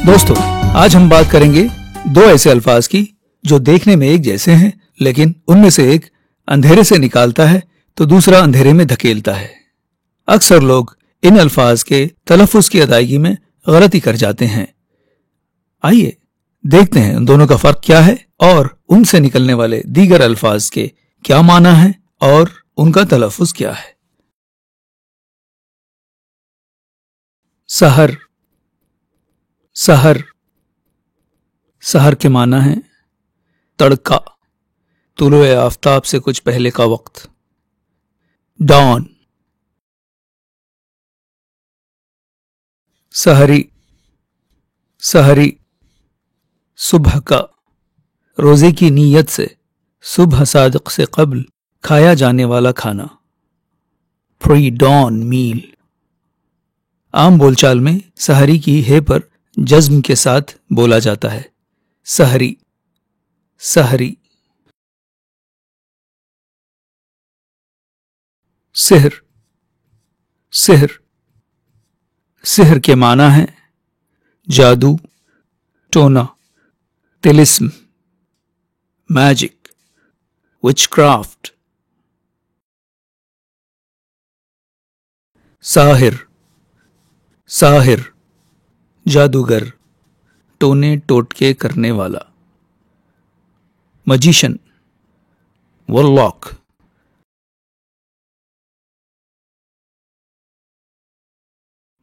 दोस्तों, आज हम बात करेंगे दो ऐसे अल्फाज की जो देखने में एक जैसे हैं, लेकिन उनमें से एक अंधेरे से निकालता है तो दूसरा अंधेरे में धकेलता है। अक्सर लोग इन अल्फाज के तलफ़्फ़ुज़ की अदायगी में गलती कर जाते हैं। आइए देखते हैं उन दोनों का फर्क क्या है और उनसे निकलने वाले दीगर अल्फाज के क्या माना है और उनका तलफ़्फ़ुज़ क्या है। सहर। सहर सहर के माना है तड़का, तुलुए आफताब से कुछ पहले का वक्त। डॉन। सहरी। सहरी सुबह का, रोजे की नीयत से सुबह सादिक से कबल खाया जाने वाला खाना। प्री डॉन मील। आम बोलचाल में सहरी की हे पर जज्म के साथ बोला जाता है। सहरी। सहरी। सिहर। सिहर सिहर के माना है जादू, टोना, तिलिस्म, मैजिक, विचक्राफ्ट। साहिर। साहिर जादूगर, टोने टोटके करने वाला। Magician, warlock.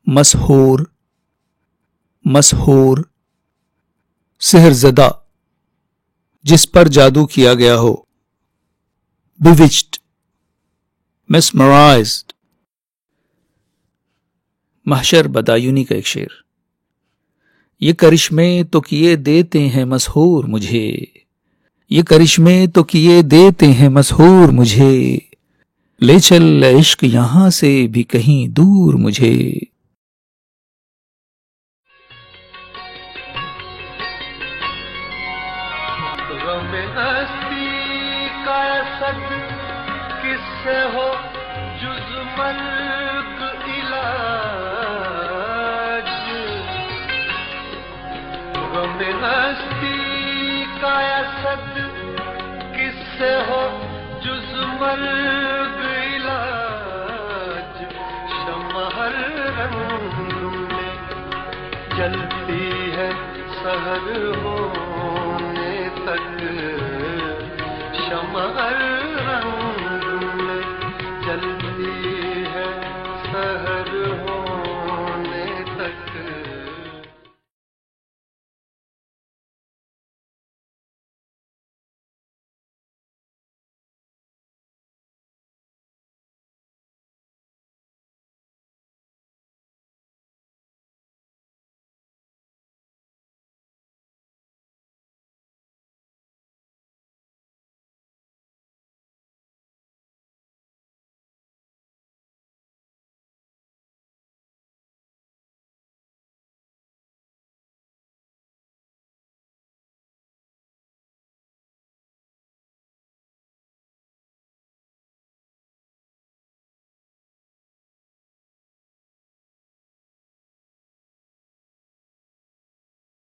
मसहूर। मसहूर सिहरज़दा, जिस पर जादू किया गया हो। बिविच्ड, मेस्मराइज्ड। महशर बदायूनी का एक शेर। ये करिश्मे तो किए देते हैं मसहूर मुझे, ये करिश्मे तो किए देते हैं मसहूर मुझे, ले चल इश्क यहां से भी कहीं दूर मुझे। किससे हो जुज़ मल्क इलाज, गम हस्ती का असद किससे हो जुज़ मल्क इलाज। शम्मा हर रंग में जलती है सहर होने तक, शम्मा हर